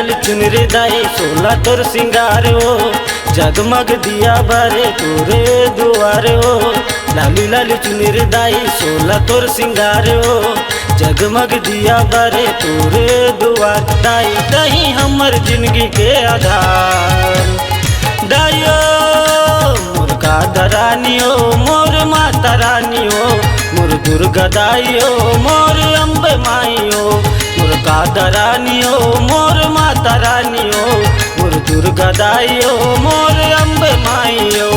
लाल चुनरी दाई सोला तोर सिंगार हो, जगमग दिया बारे तोरे दुआरे हो। लाली लाली चुनरी दाई सोला तोर सिंगार हो, जगमग दिया बारे तोरे दुआर। दाई दही हमर जिंदगी के आधार, दाइयो मोर कादा रानियो मोर माता रानियो, मोर दुर्गा दाइयो मोर अम्बे माइयो। मोर कादा रानियो मोर माता रानियो, मोर दुर्गा दाइयो मोर अम्बे माइयो।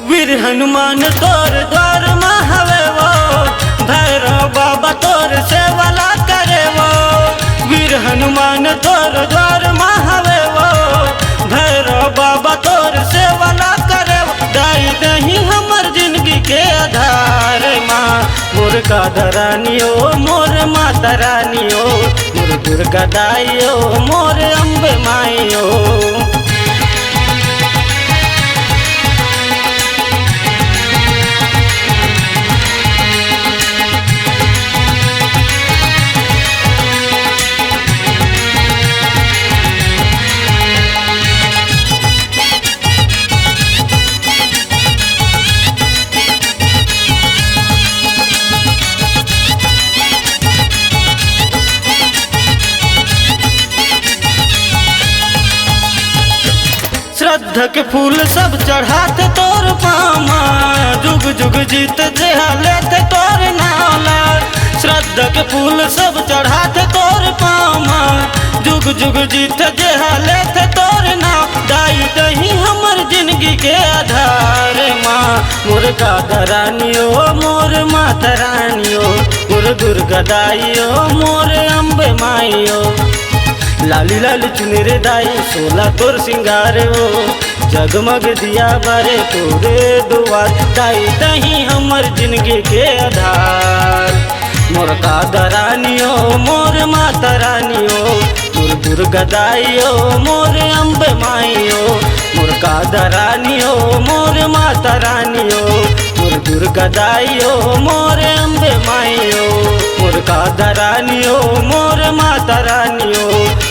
वीर हनुमान तोर द्वार महावे वो, भैरव बाबा तोर सेवला करे वो। वीर हनुमान तोर द्वार महावे वो, भैरव बाबा तोर सेवला करे वो। दाई दही हमर जिंदगी के आधार माँ, मोर कादा रानियो मोर माता रानियो, मोर दुर्गा दाइयो मोर अम्बे माइयो। श्रद्धा के फूल सब चढ़ाते तोर पामा, जुग जुग जीत जेहा लेते तोर नाला। श्रद्धा के फूल सब चढ़ाते तोर पामा, जुग जुग जीत जेहा लेते तोर नाम। दाई दही हमर जिंदगी के आधार माँ, मोर कादा रानियो मोर माता रानियो, मोर दुर्गा दाइयो मोर अम्बे माइयो। लाली लाली चुनरी दाई सोला तोर सिंगार हो, जगमग दिया बारे तोरे दुआर। दाई दही हमर जिंदगी के आधार, मोर कादा रानियो मोर माता रानियो, मोर दुर्गा दाइयो मोर अम्बे माइयो। मोर कादा रानियो मोर माता रानियो, मोर दुर्गा दाइयो मोर अम्बे माइयो। मोर कादा रानियो मोर माता रानियो,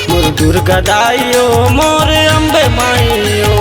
मोर दुर्गा दाइयो मोर अम्बे माइयो।